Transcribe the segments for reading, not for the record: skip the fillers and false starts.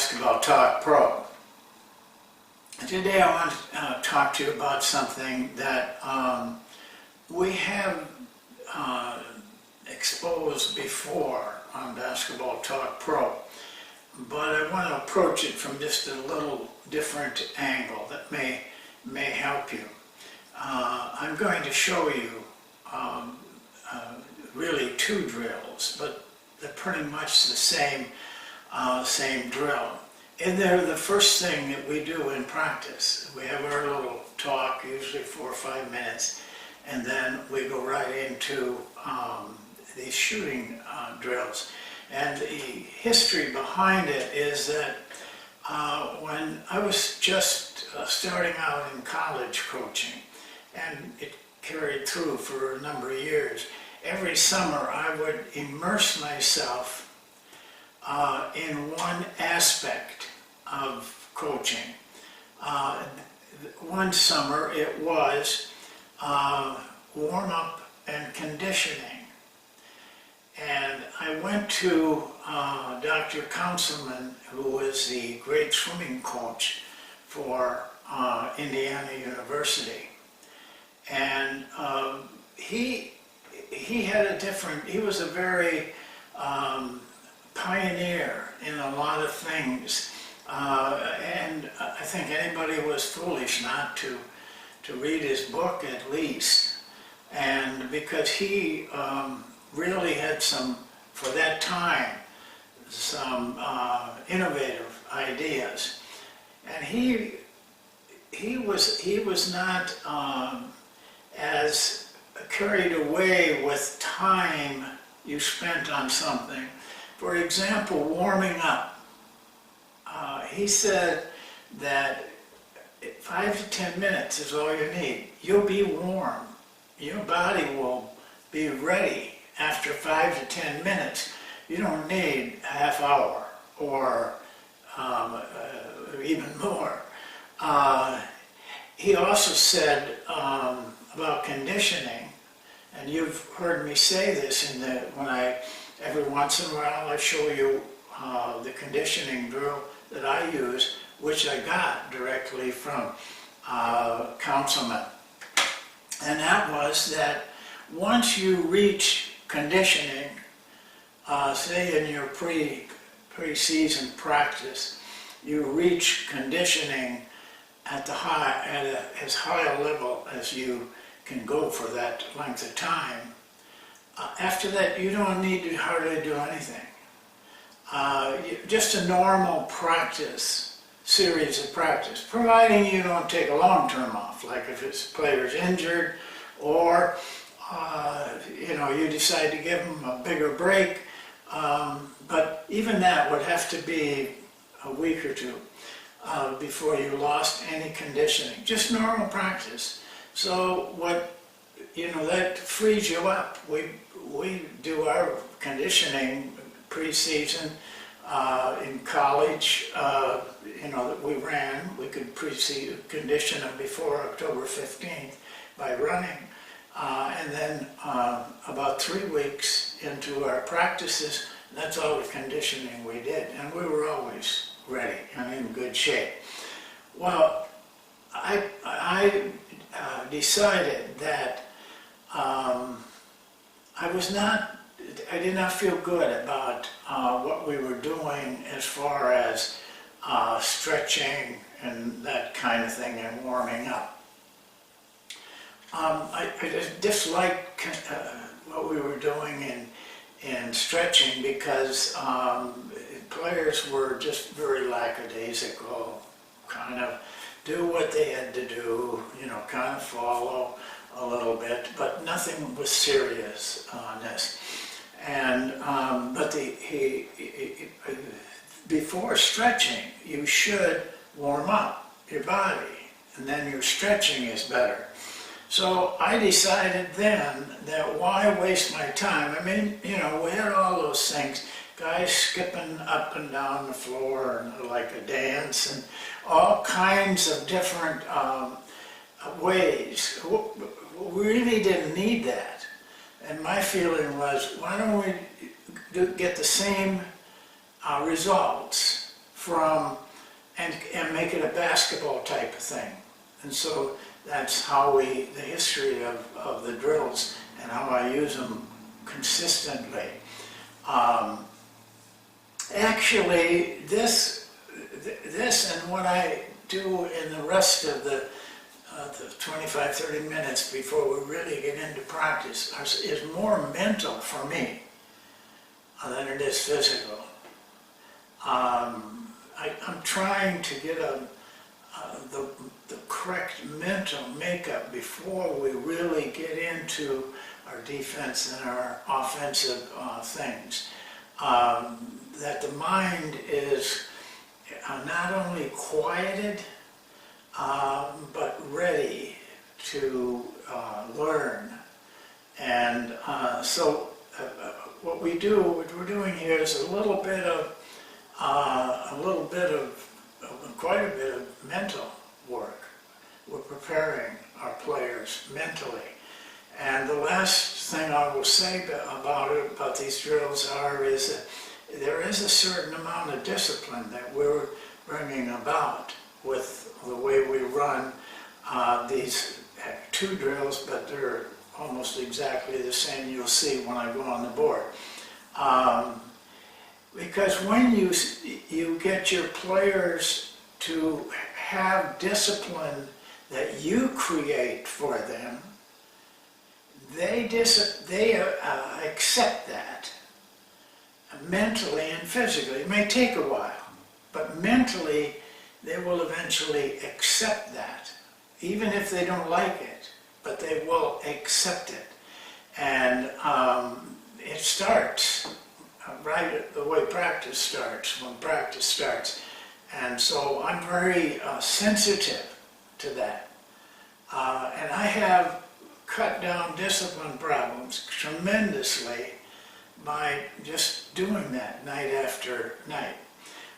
Basketball Talk Pro. Today I want to talk to you about something that we have exposed before on Basketball Talk Pro, but I want to approach it from just a little different angle that may help you. I'm going to show you really two drills, but they're pretty much the same drill. And they're the first thing that we do in practice. We have our little talk, usually 4 or 5 minutes, and then we go right into these shooting drills. And the history behind it is that when I was just starting out in college coaching, and it carried through for a number of years, every summer I would immerse myself in one aspect of coaching. One summer it was warm-up and conditioning. And I went to Dr. Councilman, who was the great swimming coach for Indiana University. And he was a very pioneer in a lot of things. And I think anybody was foolish not to read his book at least. And because he really had for that time, some innovative ideas. And he was not as carried away with time you spent on something. For example, warming up. He said that 5 to 10 minutes is all you need. You'll be warm. Your body will be ready after 5 to 10 minutes. You don't need a half hour or even more. He also said about conditioning, and you've heard me say this every once in a while I show you the conditioning drill that I use, which I got directly from Councilman. And that was that once you reach conditioning, say in your pre-season practice, you reach conditioning at as high a level as you can go for that length of time. After that, you don't need to hardly do anything. Just a normal series of practice, providing you don't take a long term off, like if this player's injured or you decide to give them a bigger break. But even that would have to be a week or two before you lost any conditioning. Just normal practice. So that frees you up. We do our conditioning pre-season in college. That we ran. We could condition them before October 15th by running. And then about 3 weeks into our practices, that's all the conditioning we did. And we were always ready and in good shape. Well, I decided that I did not feel good about what we were doing as far as stretching and that kind of thing and warming up. I disliked what we were doing in stretching because players were just very lackadaisical, kind of do what they had to do, kind of follow a little bit, but nothing was serious on this. And before stretching, you should warm up your body, and then your stretching is better. So I decided then that why waste my time? I mean, we had all those things, guys skipping up and down the floor and like a dance and all kinds of different ways. We really didn't need that. And my feeling was, why don't we get the same results from, and make it a basketball type of thing. And so that's how the history of the drills and how I use them consistently. Actually, this and what I do in the rest of the 25, 30 minutes before we really get into practice is more mental for me than it is physical. I'm trying to get the correct mental makeup before we really get into our defense and our offensive things. That the mind is not only quieted, but ready to learn. And so what we're doing here is quite a bit of mental work. We're preparing our players mentally. And the last thing I will say about these drills is that there is a certain amount of discipline that we're bringing about with the way we run these two drills, but they're almost exactly the same. You'll see when I go on the board. Because when you get your players to have discipline that you create for them, they accept that mentally and physically. It may take a while, but mentally they will eventually accept that, even if they don't like it, but they will accept it. And it starts right the way practice starts, when practice starts. And so I'm very sensitive to that. And I have cut down discipline problems tremendously by just doing that night after night.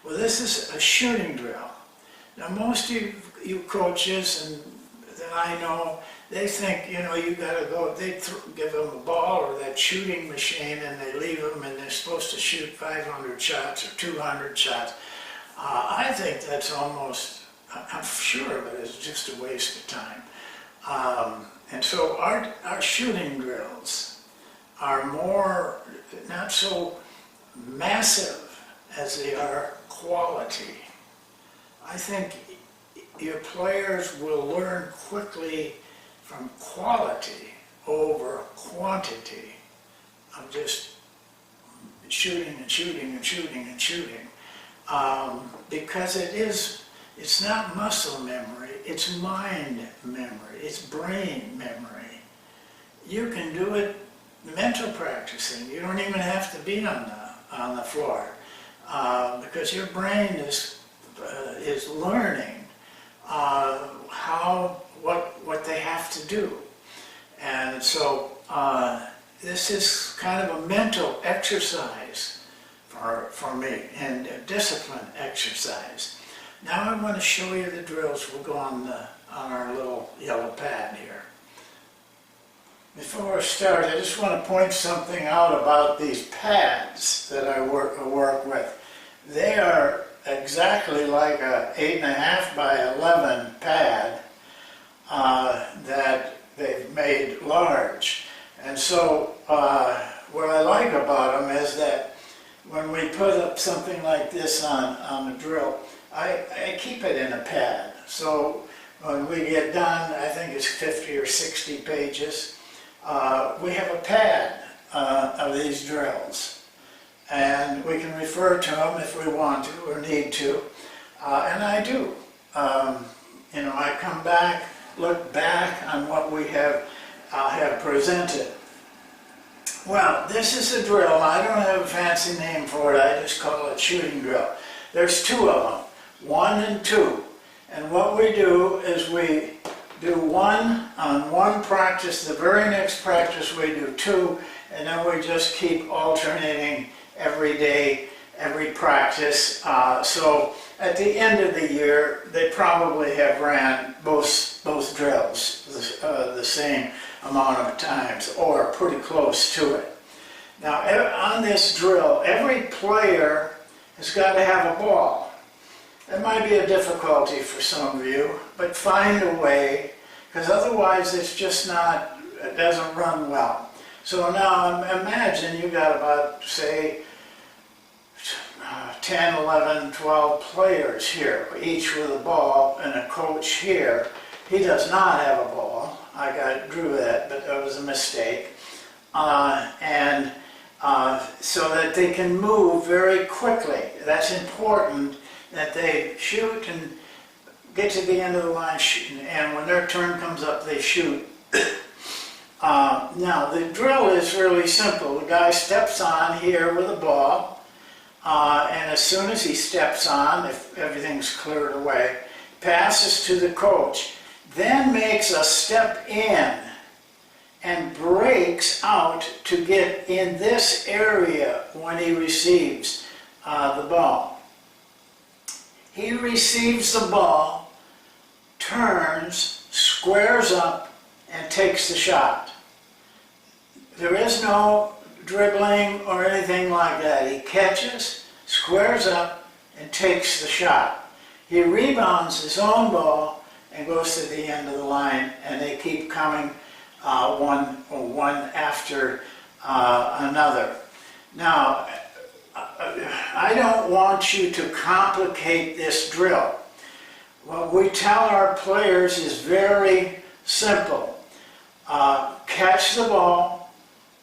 Well, this is a shooting drill. Now, most of you coaches and that I know, they think, you gotta go, they give them a ball or that shooting machine and they leave them and they're supposed to shoot 500 shots or 200 shots. I think that's almost, I'm sure of it, it's just a waste of time. And so our shooting drills are more, not so massive as they are quality. I think your players will learn quickly from quality over quantity of just shooting and shooting and shooting and shooting. Because it's not muscle memory, it's mind memory, it's brain memory. You can do it mental practicing. You don't even have to be on the floor because your brain is learning what they have to do. And so this is kind of a mental exercise for me, and a discipline exercise. Now I want to show you the drills. We'll go on our little yellow pad here. Before I start, I just want to point something out about these pads that I work with. They are exactly like a 8.5 by 11 pad that they've made large. And so what I like about them is that when we put up something like this on a drill, I keep it in a pad. So when we get done, I think it's 50 or 60 pages, we have a pad of these drills. And we can refer to them if we want to or need to. And I do. I come back, look back on what we have presented. Well, this is a drill. I don't have a fancy name for it. I just call it shooting drill. There's two of them, 1 and 2. And what we do is we do one on one practice. The very next practice we do 2, and then we just keep alternating every day, every practice. So at the end of the year, they probably have ran both drills the same amount of times, or pretty close to it. Now, on this drill, every player has got to have a ball. It might be a difficulty for some of you, but find a way, because otherwise it's just not, it doesn't run well. So now imagine you got about, say, 10, 11, 12 players here, each with a ball, and a coach here. He does not have a ball. Drew that, but that was a mistake. So that they can move very quickly. That's important, that they shoot and get to the end of the line, and when their turn comes up, they shoot. Now, the drill is really simple. The guy steps on here with a ball, and as soon as he steps on, if everything's cleared away, passes to the coach, then makes a step in and breaks out to get in this area when he receives the ball. He receives the ball, turns, squares up, and takes the shot. There is no dribbling or anything like that. He catches, squares up, and takes the shot. He rebounds his own ball and goes to the end of the line, and they keep coming one after another. Now, I don't want you to complicate this drill. What we tell our players is very simple. Catch the ball,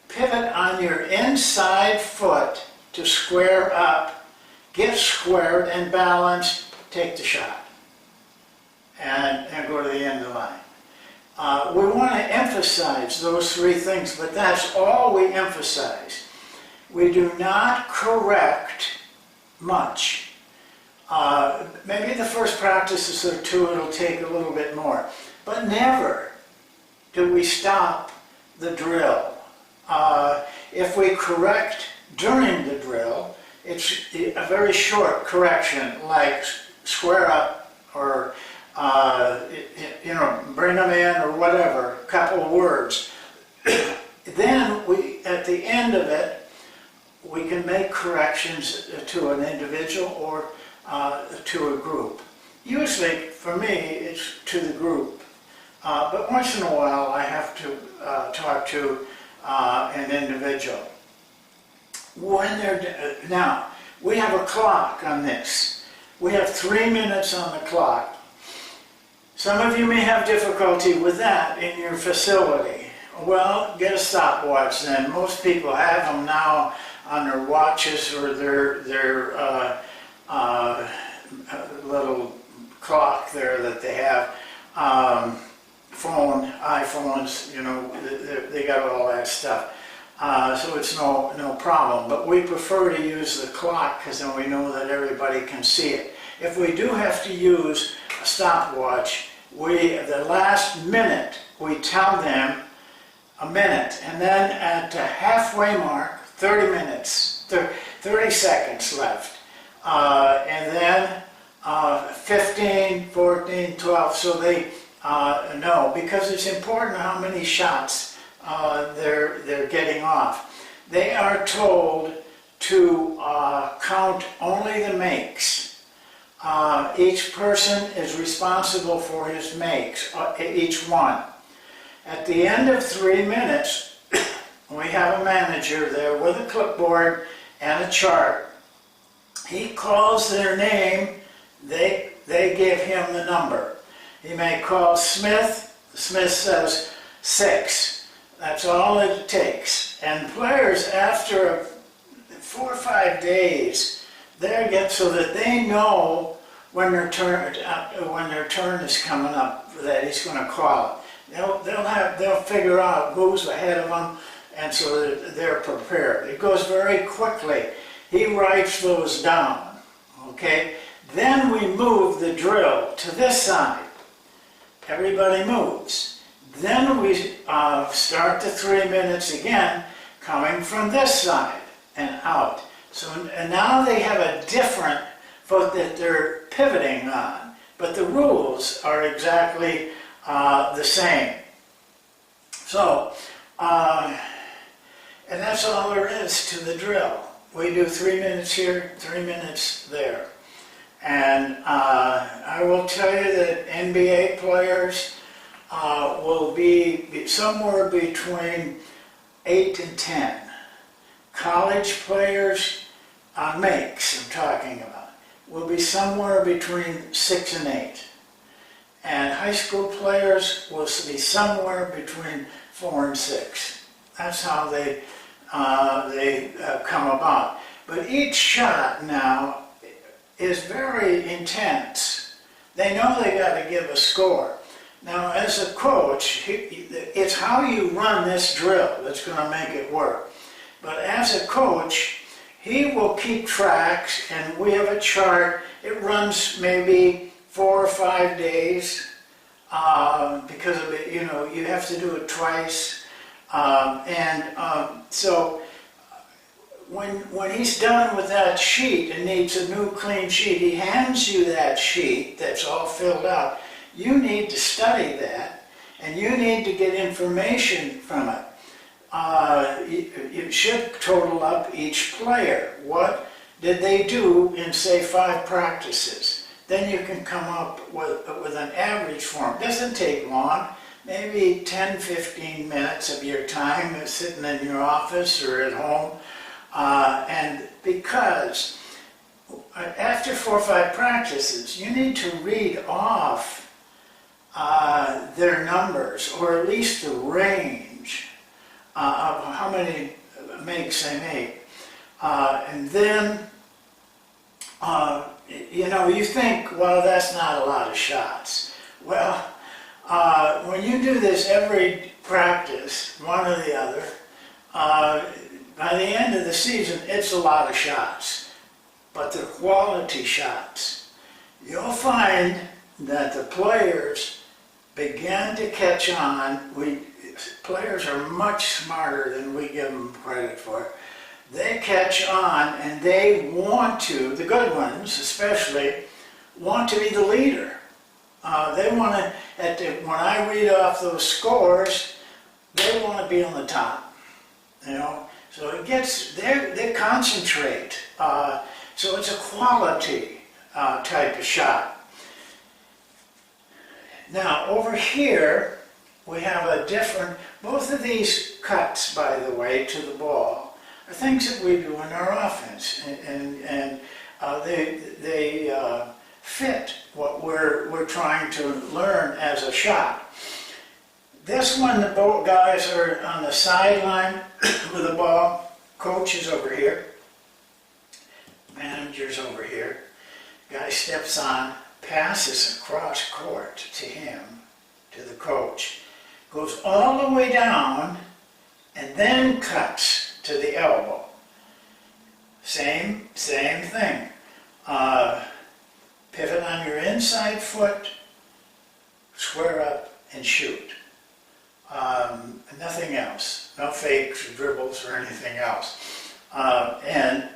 pivot on your inside foot to square up, get squared and balanced, take the shot, and go to the end of the line. We want to emphasize those three things, but that's all we emphasize. We do not correct much. Maybe the first practices or two it'll take a little bit more, but never do we stop the drill. If we correct during the drill, it's a very short correction, like square up or bring them in or whatever, a couple of words. Then at the end of it, we can make corrections to an individual or to a group. Usually, for me, it's to the group. But once in a while, I have to talk to an individual. Now, we have a clock on this. We have 3 minutes on the clock. Some of you may have difficulty with that in your facility. Well, get a stopwatch then. Most people have them now on their watches or their little clock there that they have. iPhones, they got all that stuff. So it's no problem. But we prefer to use the clock because then we know that everybody can see it. If we do have to use a stopwatch, the last minute, we tell them a minute, and then at the halfway mark, 30 minutes, 30 seconds left, and then 15, 14, 12, so they know, because it's important how many shots they're getting off. They are told to count only the makes. Each person is responsible for his makes, each one. At the end of 3 minutes, we have a manager there with a clipboard and a chart. He calls their name, they give him the number. He may call Smith, Smith says 6. That's all it takes. And players, after 4 or 5 days, they get so that they know when their turn is coming up that he's going to call it. They'll figure out who's ahead of them, and so that they're prepared. It goes very quickly. He writes those down. Okay. Then we move the drill to this side. Everybody moves. Then we start the 3 minutes again, coming from this side and out. So and now they have a different foot that they're pivoting on, but the rules are exactly the same. So, and that's all there is to the drill. We do 3 minutes here, 3 minutes there. And I will tell you that NBA players will be somewhere between 8 and 10. College players, makes I'm talking about, will be somewhere between 6 and 8. And high school players will be somewhere between 4 and 6. That's how they come about. But each shot now is very intense. They know they got to give a score. Now, as a coach, it's how you run this drill that's going to make it work. But as a coach, he will keep tracks, and we have a chart. It runs maybe 4 or 5 days because of it. You know, you have to do it twice, so when he's done with that sheet and needs a new clean sheet, he hands you that sheet that's all filled out. You need to study that, and you need to get information from it. It should total up each player. What did they do in, say, 5 practices? Then you can come up with an average form. It doesn't take long, maybe 10, 15 minutes of your time sitting in your office or at home. And because after 4 or 5 practices, you need to read off their numbers, or at least the range of how many makes they make. And then, you know, you think, well, that's not a lot of shots. Well, when you do this every practice, one or the other, by the end of the season, it's a lot of shots, but they're quality shots. You'll find that the players begin to catch on. Players are much smarter than we give them credit for. They catch on, and they want to, the good ones especially, want to be the leader. They want to, when I read off those scores, they want to be on the top, you know. So it gets, they concentrate. So it's a quality type of shot. Now over here, we have a different, both of these cuts, by the way, to the ball are things that we do in our offense, and they fit what we're trying to learn as a shot. This one, the guys are on the sideline with the ball. Coach is over here. Manager's over here. Guy steps on, passes across court to him, to the coach. Goes all the way down and then cuts to the elbow. Same thing. Pivot on your inside foot, square up and shoot. Nothing else. No fakes or dribbles or anything else. And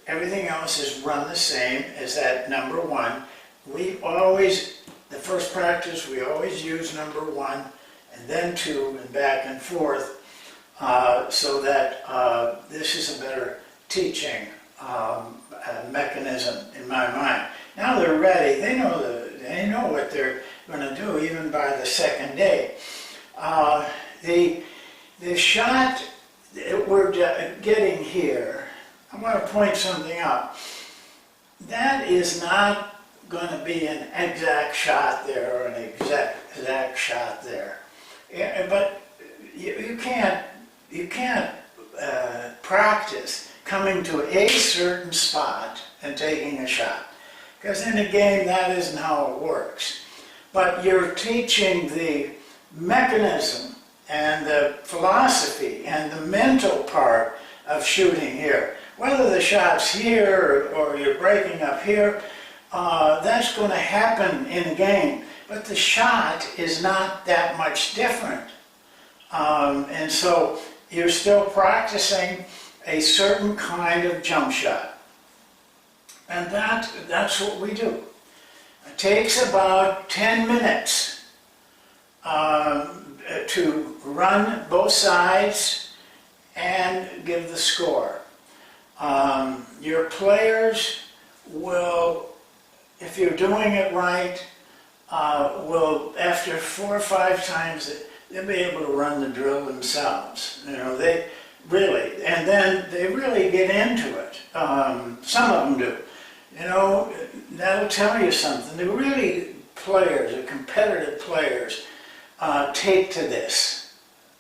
everything else is run the same as that number 1. We always, the first practice, we always use number 1 and then 2 and back and forth, so that this is a better teaching mechanism in my mind. Now they're ready. They know what they're going to do even by the second day. The shot that we're getting here, I want to point something out. That is not going to be an exact shot there or an exact shot there. Yeah, but you can't practice coming to a certain spot and taking a shot, because in a game that isn't how it works. But you're teaching the mechanism and the philosophy and the mental part of shooting here. Whether the shot's here or you're breaking up here, that's going to happen in a game. But the shot is not that much different. And so you're still practicing a certain kind of jump shot. And that's what we do. It takes about 10 minutes to run both sides and give the score. Your players will if you're doing it right, will, after 4 or 5 times, they'll be able to run the drill themselves. You know, they really, and then they really get into it. Some of them do. You know, that'll tell you something. The really players, the competitive players, take to this.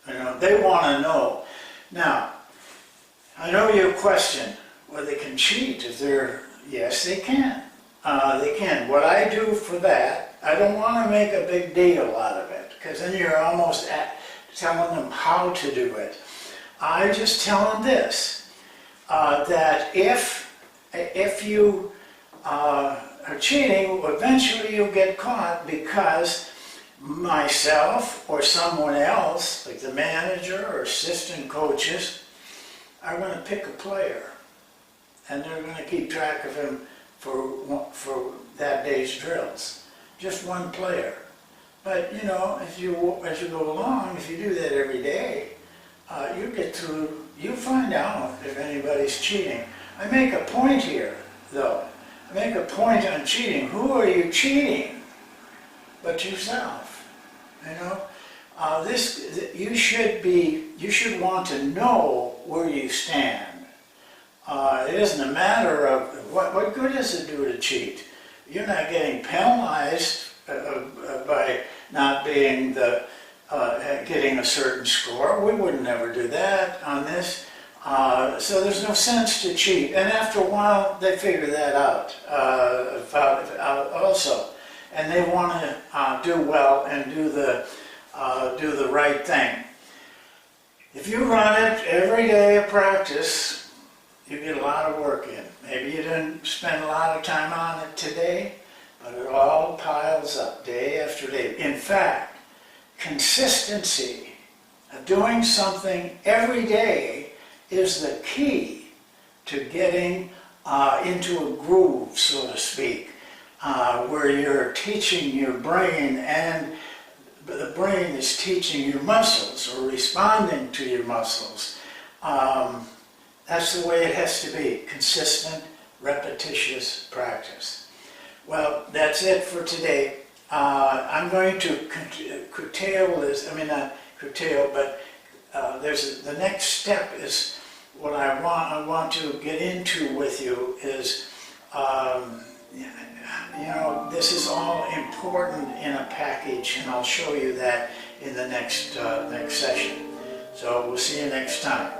You know, they want to know. Now, I know your question, well, they can cheat if they're, yes, they can. They can. What I do for that, I don't want to make a big deal out of it, because then you're almost telling them how to do it. I just tell them this, that if you are cheating, eventually you'll get caught, because myself or someone else, like the manager or assistant coaches, are going to pick a player, and they're going to keep track of him for that day's drills. Just one player. But you know, as you go along, if you do that every day, you find out if anybody's cheating. I make a point here, though. I make a point on cheating. Who are you cheating but yourself? You know, you should want to know where you stand. It isn't a matter of what good does it do to cheat? You're not getting penalized by not being getting a certain score. We would never do that on this. So there's no sense to cheat. And after a while, they figure that out also, and they want to do well and do the right thing. If you run it every day of practice, you get a lot of work in. Maybe you didn't spend a lot of time on it today, but it all piles up day after day. In fact, consistency of doing something every day is the key to getting into a groove, so to speak, where you're teaching your brain, and the brain is teaching your muscles or responding to your muscles. That's the way it has to be. Consistent, repetitious practice. Well, that's it for today. I'm going to curtail this, not curtail, but the next step is what I want to get into with you is, this is all important in a package, and I'll show you that in the next session. So we'll see you next time.